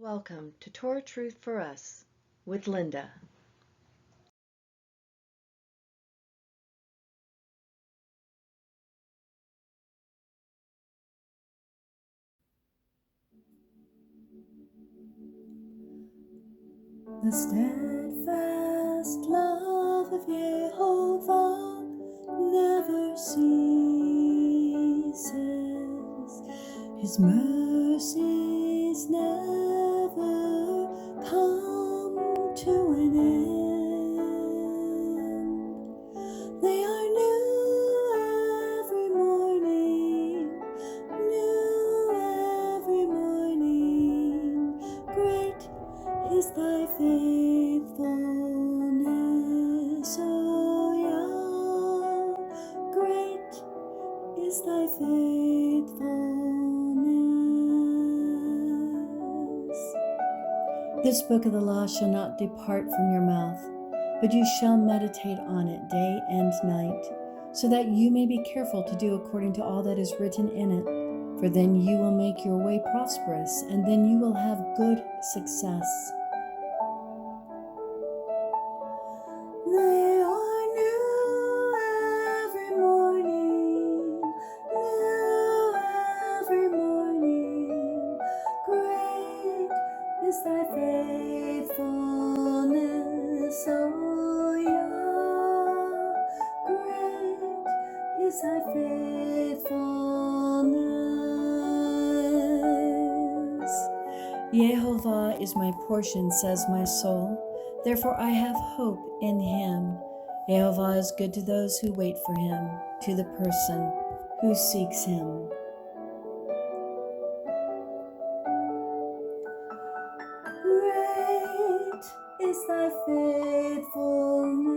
Welcome to Torah Truth for Us with Linda. The steadfast love of Yehovah never ceases. His mercies never come to an end. They are new every morning, new every morning. Great is thy faithfulness, O Yah. Great is thy faithfulness. This book of the law shall not depart from your mouth, but you shall meditate on it day and night, so that you may be careful to do according to all that is written in it. For then you will make your way prosperous, and then you will have good success. They are new every morning, new every morning. Great is thy faithfulness, O Yah. Great is thy faithfulness. Yehovah is my portion, says my soul. Therefore I have hope in him. Yehovah is good to those who wait for him, to the person who seeks him. Great is thy faithfulness.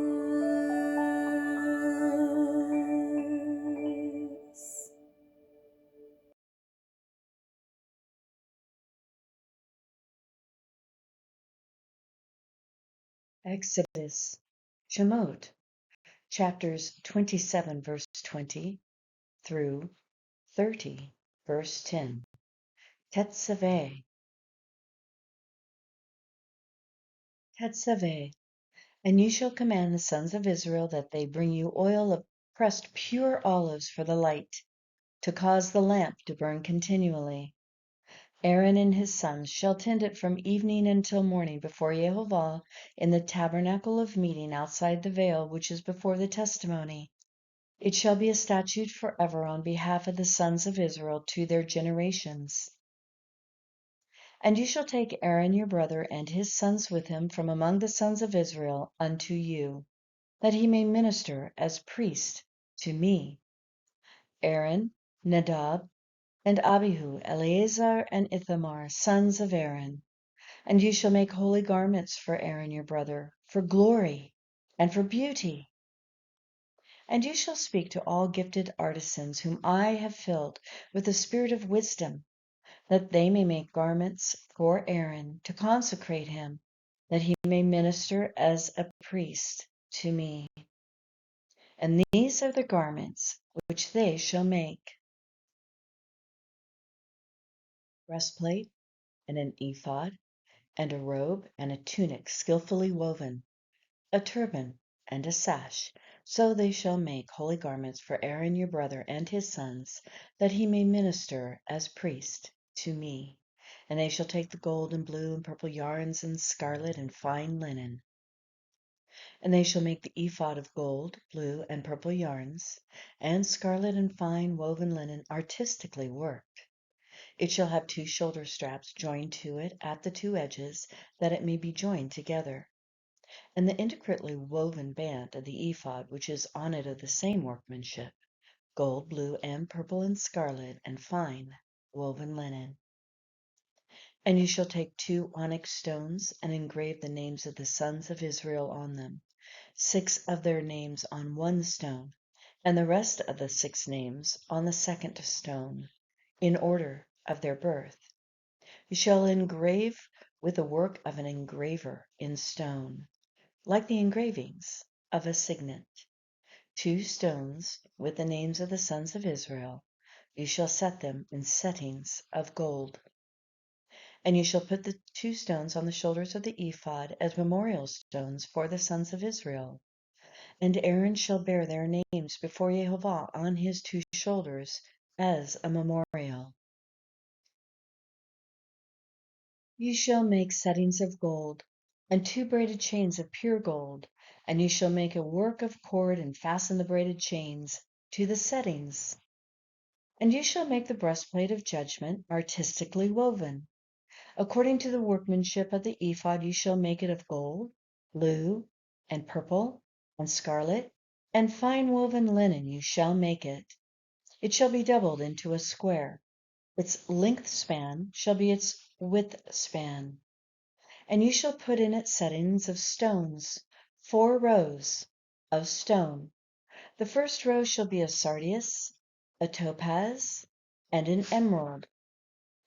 Exodus, Shemot, chapters 27, verse 20 through 30, verse 10. Tetzaveh, Tetzaveh. And you shall command the sons of Israel that they bring you oil of pressed pure olives for the light, to cause the lamp to burn continually. Aaron and his sons shall tend it from evening until morning before Yehovah in the tabernacle of meeting outside the veil which is before the testimony. It shall be a statute forever on behalf of the sons of Israel to their generations. And you shall take Aaron your brother and his sons with him from among the sons of Israel unto you, that he may minister as priest to me. Aaron, Nadab, and Abihu, Eleazar, and Ithamar, sons of Aaron. And you shall make holy garments for Aaron your brother, for glory and for beauty. And you shall speak to all gifted artisans whom I have filled with the spirit of wisdom, that they may make garments for Aaron to consecrate him, that he may minister as a priest to me. And these are the garments which they shall make: breastplate, and an ephod, and a robe, and a tunic skillfully woven, a turban, and a sash. So they shall make holy garments for Aaron your brother and his sons, that he may minister as priest to me. And they shall take the gold and blue and purple yarns and scarlet and fine linen. And they shall make the ephod of gold, blue, and purple yarns, and scarlet and fine woven linen artistically worked. It shall have 2 shoulder straps joined to it at the 2 edges, that it may be joined together. And the intricately woven band of the ephod which is on it of the same workmanship, gold, blue, and purple, and scarlet, and fine woven linen. And you shall take 2 onyx stones, and engrave the names of the sons of Israel on them, 6 of their names on 1 stone, and the rest of the 6 names on the 2nd stone, in order of their birth. You shall engrave with the work of an engraver in stone, like the engravings of a signet, 2 stones with the names of the sons of Israel. You shall set them in settings of gold. And you shall put the 2 stones on the shoulders of the ephod as memorial stones for the sons of Israel. And Aaron shall bear their names before YHWH on his 2 shoulders as a memorial. You shall make settings of gold, and 2 braided chains of pure gold, and you shall make a work of cord and fasten the braided chains to the settings. And you shall make the breastplate of judgment artistically woven. According to the workmanship of the ephod, you shall make it of gold, blue, and purple, and scarlet, and fine woven linen you shall make it. It shall be doubled into a square. Its length span shall be its width span. And you shall put in it settings of stones, 4 rows of stone. The first row shall be a sardius, a topaz, and an emerald.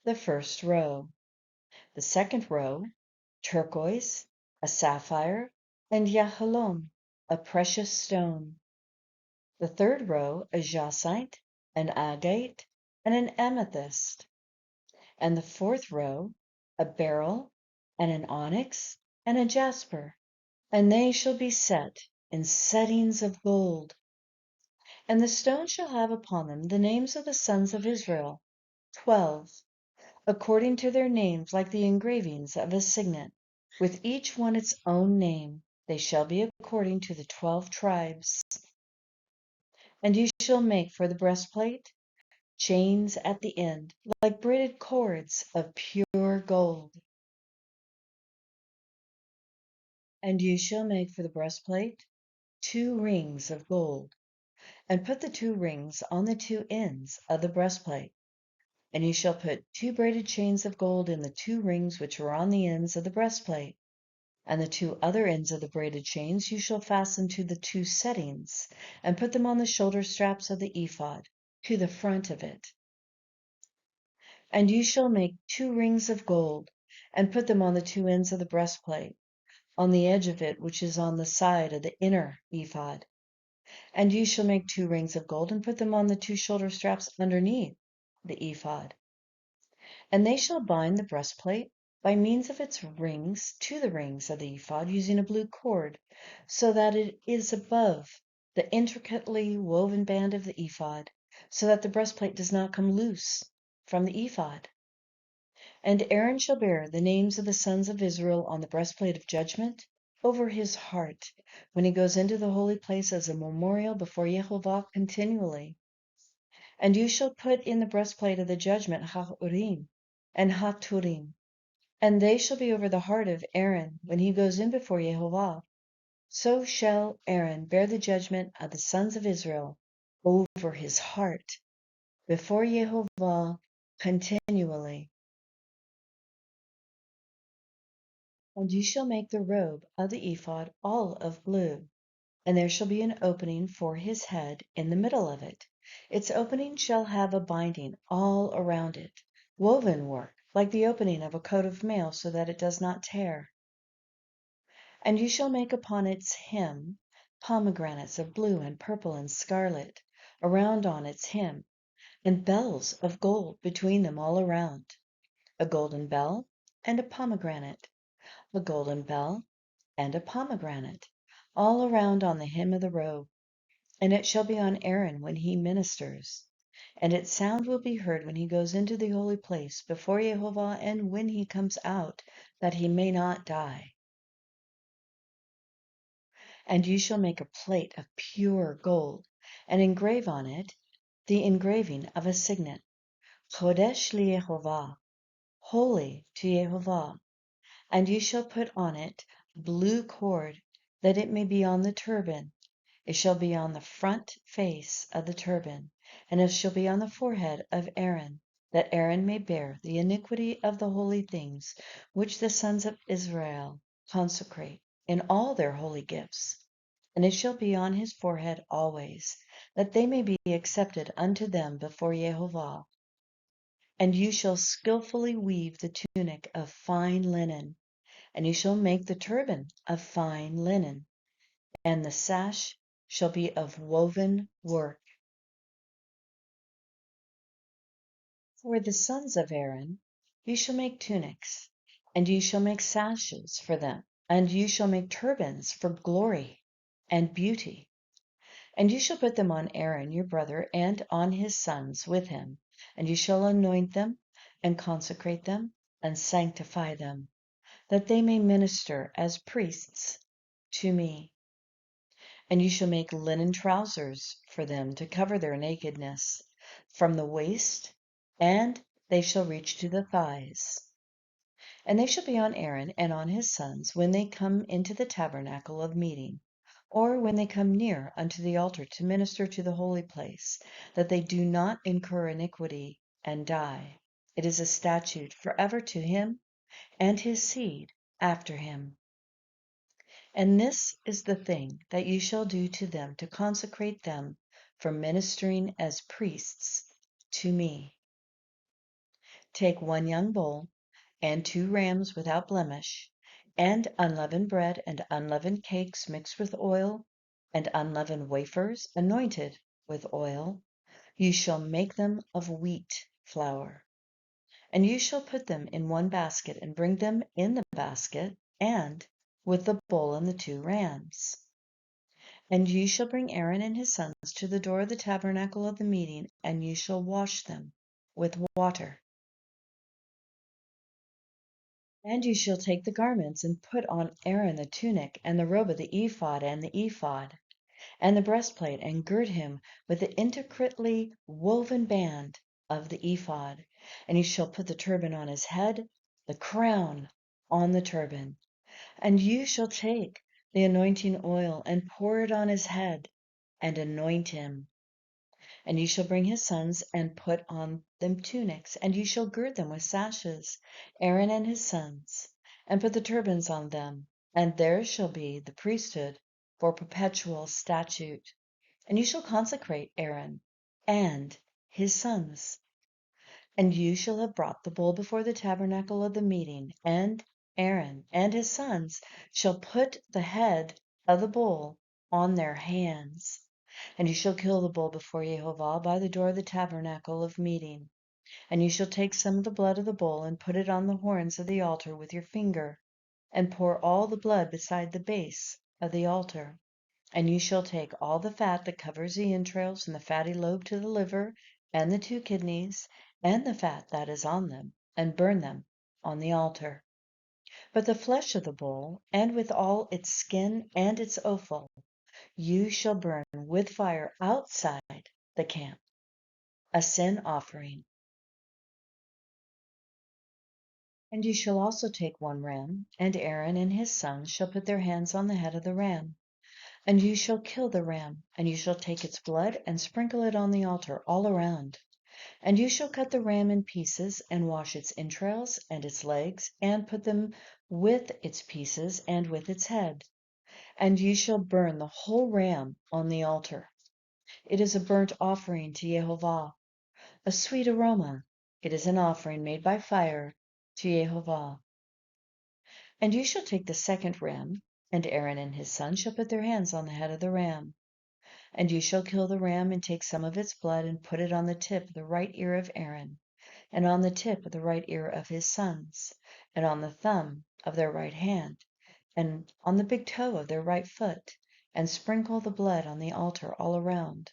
The first row. The second row, turquoise, a sapphire, and yahalom, a precious stone. The third row, a jacinth, an agate, and an amethyst. And the fourth row, a beryl, and an onyx, and a jasper. And they shall be set in settings of gold. And the stones shall have upon them the names of the sons of Israel, 12, according to their names, like the engravings of a signet, with each one its own name. They shall be according to the 12 tribes. And you shall make for the breastplate chains at the end, like braided cords of pure gold. And you shall make for the breastplate 2 rings of gold, and put the 2 rings on the 2 ends of the breastplate. And you shall put 2 braided chains of gold in the 2 rings which are on the ends of the breastplate. And the 2 other ends of the braided chains you shall fasten to the 2 settings, and put them on the shoulder straps of the ephod, to the front of it. And you shall make 2 rings of gold, and put them on the 2 ends of the breastplate, on the edge of it which is on the side of the inner ephod. And you shall make 2 rings of gold, and put them on the 2 shoulder straps underneath the ephod. And they shall bind the breastplate by means of its rings to the rings of the ephod, using a blue cord, so that it is above the intricately woven band of the ephod, so that the breastplate does not come loose from the ephod. And Aaron shall bear the names of the sons of Israel on the breastplate of judgment over his heart, when he goes into the holy place as a memorial before YHWH continually. And you shall put in the breastplate of the judgment ha-urim and ha-turim, and they shall be over the heart of Aaron when he goes in before YHWH. So shall Aaron bear the judgment of the sons of Israel over his heart before YHWH continually. And you shall make the robe of the ephod all of blue, and there shall be an opening for his head in the middle of it. Its opening shall have a binding all around it, woven work, like the opening of a coat of mail, so that it does not tear. And you shall make upon its hem pomegranates of blue and purple and scarlet around on its hem, and bells of gold between them all around, a golden bell and a pomegranate, a golden bell and a pomegranate, all around on the hem of the robe. And it shall be on Aaron when he ministers, and its sound will be heard when he goes into the holy place before YHWH and when he comes out, that he may not die. And you shall make a plate of pure gold, and engrave on it the engraving of a signet, Chodesh LiYehova, holy to YHWH. And you shall put on it blue cord, that it may be on the turban. It shall be on the front face of the turban, and it shall be on the forehead of Aaron, that Aaron may bear the iniquity of the holy things which the sons of Israel consecrate in all their holy gifts. And it shall be on his forehead always, that they may be accepted unto them before YHWH. And you shall skillfully weave the tunic of fine linen, and you shall make the turban of fine linen, and the sash shall be of woven work. For the sons of Aaron, You shall make tunics, and you shall make sashes for them, and you shall make turbans for glory and beauty. And you shall put them on Aaron your brother and on his sons with him, and you shall anoint them and consecrate them and sanctify them, that they may minister as priests to me. And you shall make linen trousers for them to cover their nakedness from the waist, and they shall reach to the thighs. And they shall be on Aaron and on his sons when they come into the tabernacle of meeting, or when they come near unto the altar to minister to the holy place, that they do not incur iniquity and die. It is a statute forever to him and his seed after him. And this is the thing that you shall do to them to consecrate them for ministering as priests to me. Take 1 young bull, and 2 rams without blemish, and unleavened bread and unleavened cakes mixed with oil, and unleavened wafers anointed with oil. You shall make them of wheat flour. And you shall put them in 1 basket, and bring them in the basket, and with the bull and the 2 rams. And you shall bring Aaron and his sons to the door of the tabernacle of the meeting, and you shall wash them with water. And you shall take the garments, and put on Aaron the tunic, and the robe of the ephod, and the ephod, and the breastplate, and gird him with the intricately woven band of the ephod. And you shall put the turban on his head, the crown on the turban. And you shall take the anointing oil, and pour it on his head, and anoint him. And you shall bring his sons, and put on them tunics, and you shall gird them with sashes, Aaron and his sons, and put the turbans on them, and theirs shall be the priesthood for perpetual statute. And you shall consecrate Aaron and his sons. And you shall have brought the bull before the tabernacle of the meeting, and Aaron and his sons shall put the head of the bull on their hands. And you shall kill the bull before YHWH by the door of the tabernacle of meeting. And you shall take some of the blood of the bull, and put it on the horns of the altar with your finger, and pour all the blood beside the base of the altar. And you shall take all the fat that covers the entrails, and the fatty lobe to the liver, and the 2 kidneys, and the fat that is on them, and burn them on the altar. But the flesh of the bull, and with all its skin and its offal, you shall burn with fire outside the camp, a sin offering. And you shall also take 1 ram, and Aaron and his sons shall put their hands on the head of the ram. And you shall kill the ram, and you shall take its blood, and sprinkle it on the altar all around. And you shall cut the ram in pieces, and wash its entrails and its legs, and put them with its pieces and with its head. And you shall burn the whole ram on the altar. It is a burnt offering to YHWH, a sweet aroma. It is an offering made by fire to YHWH. And you shall take the 2nd ram, and Aaron and his sons shall put their hands on the head of the ram. And you shall kill the ram, and take some of its blood, and put it on the tip of the right ear of Aaron, and on the tip of the right ear of his sons, and on the thumb of their right hand, and on the big toe of their right foot, and sprinkle the blood on the altar all around.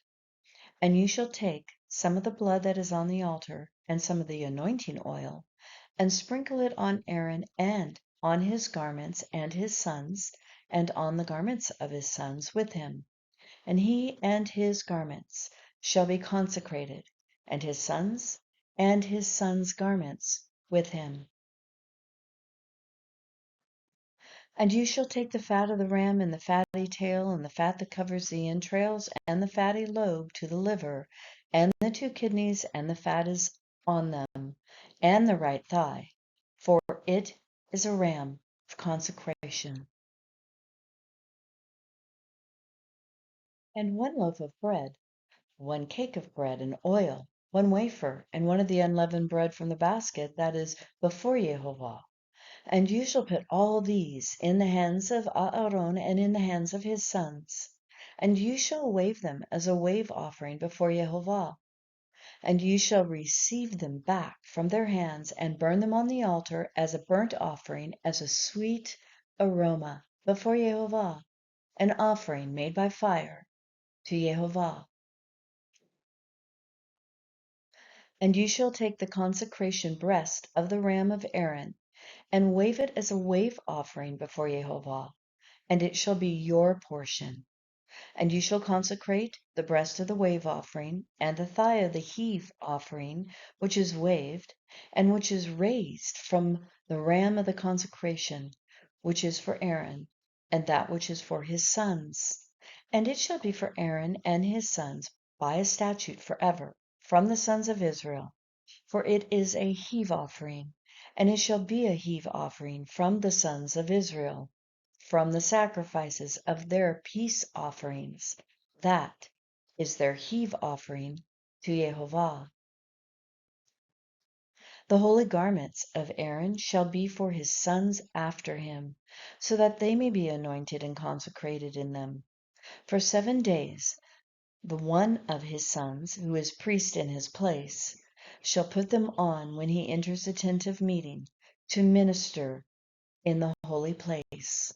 And you shall take some of the blood that is on the altar, and some of the anointing oil, and sprinkle it on Aaron, and on his garments and his sons, and on the garments of his sons with him. And he and his garments shall be consecrated, and his sons garments with him. And you shall take the fat of the ram, and the fatty tail, and the fat that covers the entrails, and the fatty lobe to the liver, and the 2 kidneys, and the fat is on them, and the right thigh, for it is a ram of consecration. And 1 loaf of bread, 1 cake of bread, and oil, 1 wafer, and 1 of the unleavened bread from the basket that is before YHWH. And you shall put all these in the hands of Aaron and in the hands of his sons, and you shall wave them as a wave offering before YHWH. And you shall receive them back from their hands and burn them on the altar as a burnt offering, as a sweet aroma before YHWH, an offering made by fire to YHWH. And you shall take the consecration breast of the ram of Aaron, and wave it as a wave offering before YHWH, and it shall be your portion. And you shall consecrate the breast of the wave offering, and the thigh of the heave offering, which is waved, and which is raised from the ram of the consecration, which is for Aaron, and that which is for his sons. And it shall be for Aaron and his sons by a statute forever, from the sons of Israel. For it is a heave offering, and it shall be a heave offering from the sons of Israel, from the sacrifices of their peace offerings. That is their heave offering to YHWH. The holy garments of Aaron shall be for his sons after him, so that they may be anointed and consecrated in them. For 7 days the one of his sons, who is priest in his place, shall put them on when he enters the tent of meeting to minister in the holy place.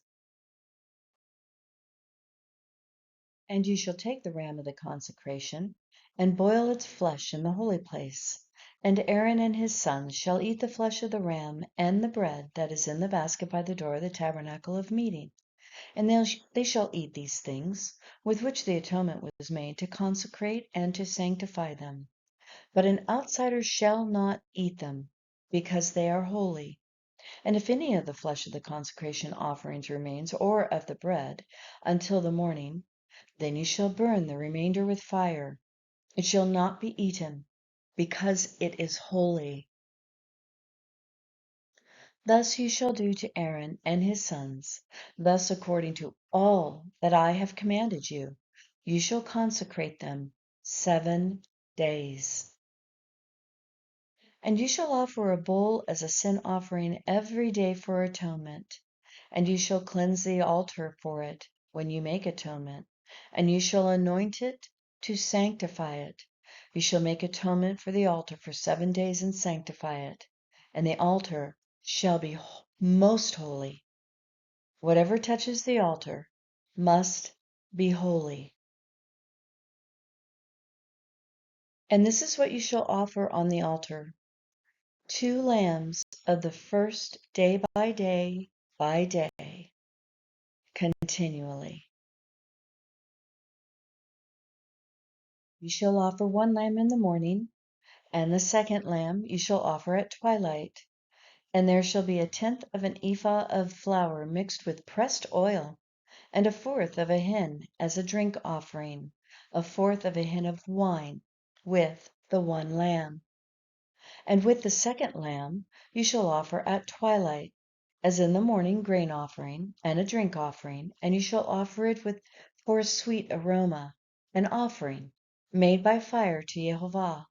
And you shall take the ram of the consecration, and boil its flesh in the holy place. And Aaron and his sons shall eat the flesh of the ram and the bread that is in the basket by the door of the tabernacle of meeting. And they shall eat these things, with which the atonement was made, to consecrate and to sanctify them. But an outsider shall not eat them, because they are holy. And if any of the flesh of the consecration offerings remains, or of the bread, until the morning, then you shall burn the remainder with fire. It shall not be eaten, because it is holy. Thus you shall do to Aaron and his sons, thus according to all that I have commanded you. You shall consecrate them 7 days. And you shall offer a bull as a sin offering every day for atonement. And you shall cleanse the altar for it when you make atonement, and you shall anoint it to sanctify it. You shall make atonement for the altar for 7 days and sanctify it, and the altar shall be most holy. Whatever touches the altar must be holy. And this is what you shall offer on the altar: 2 lambs of the first day by day, continually. You shall offer 1 lamb in the morning, and the second lamb you shall offer at twilight. And there shall be 1/10 of an ephah of flour mixed with pressed oil, and 1/4 of a hin as a drink offering, 1/4 of a hin of wine, with the 1 lamb. And with the second lamb you shall offer at twilight, as in the morning, grain offering, and a drink offering, and you shall offer it for a sweet aroma, an offering made by fire to YHWH.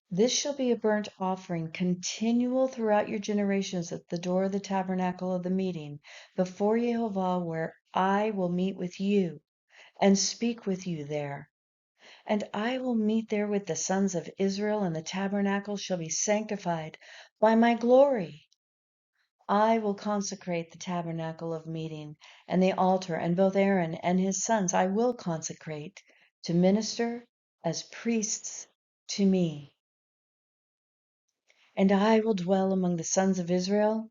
This shall be a burnt offering continual throughout your generations at the door of the tabernacle of the meeting before YHWH, where I will meet with you and speak with you there. And I will meet there with the sons of Israel, and the tabernacle shall be sanctified by my glory. I will consecrate the tabernacle of meeting and the altar, and both Aaron and his sons I will consecrate to minister as priests to me. And I will dwell among the sons of Israel,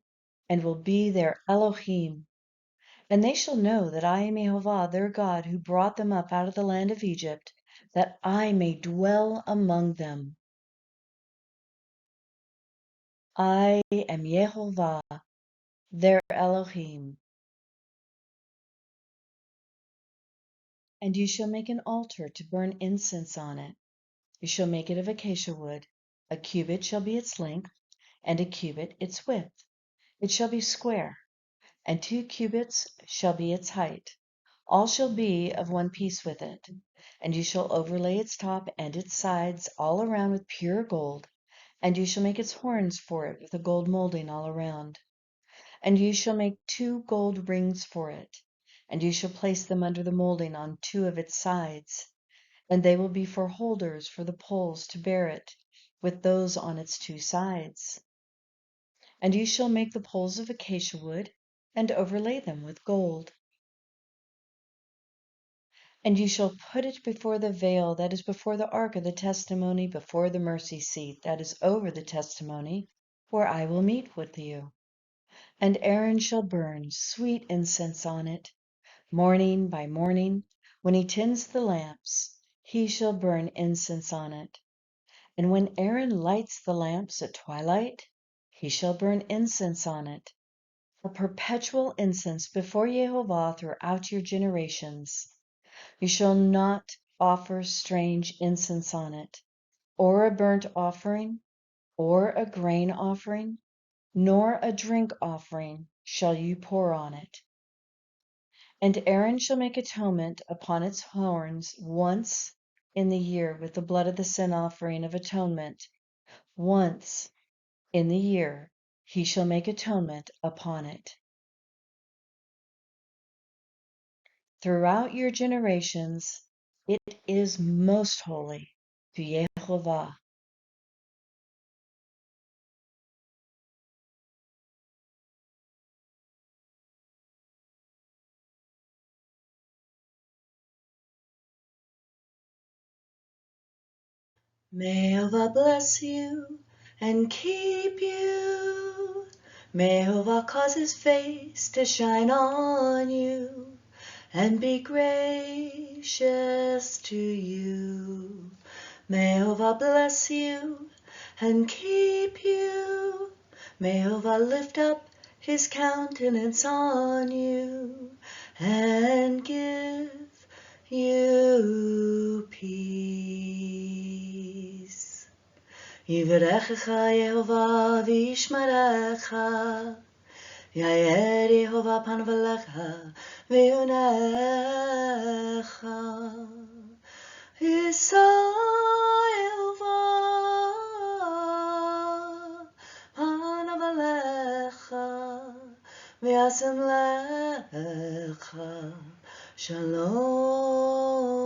and will be their Elohim. And they shall know that I am YHWH their God, who brought them up out of the land of Egypt, that I may dwell among them. I am YHWH their Elohim. And you shall make an altar to burn incense on it. You shall make it of acacia wood. A cubit shall be its length, and a cubit its width. It shall be square, and 2 cubits shall be its height. All shall be of one piece with it. And you shall overlay its top and its sides all around with pure gold, and you shall make its horns for it with a gold molding all around. And you shall make 2 gold rings for it, and you shall place them under the molding on 2 of its sides. and they will be for holders for the poles to bear it, with those on its 2 sides. And you shall make the poles of acacia wood, and overlay them with gold. And you shall put it before the veil that is before the ark of the testimony, before the mercy seat that is over the testimony, where I will meet with you. And Aaron shall burn sweet incense on it, morning by morning, when he tends the lamps, he shall burn incense on it. And when Aaron lights the lamps at twilight, he shall burn incense on it, a perpetual incense before Yehovah throughout your generations. You shall not offer strange incense on it, or a burnt offering, or a grain offering, nor a drink offering shall you pour on it. And Aaron shall make atonement upon its horns once in the year with the blood of the sin offering of atonement. Once in the year he shall make atonement upon it. Throughout your generations, it is most holy to Yehovah. May Yehovah bless you and keep you. May Yehovah cause his face to shine on you and be gracious to you. May Yehovah bless you and keep you. May Yehovah lift up his countenance on you and give you peace. Yivrechecha Yehovah v'yishmerecha. Yair Yehovah panav elecha v'yonecha. Yisa Yehovah panav elecha v'yasem lecha. Shalom.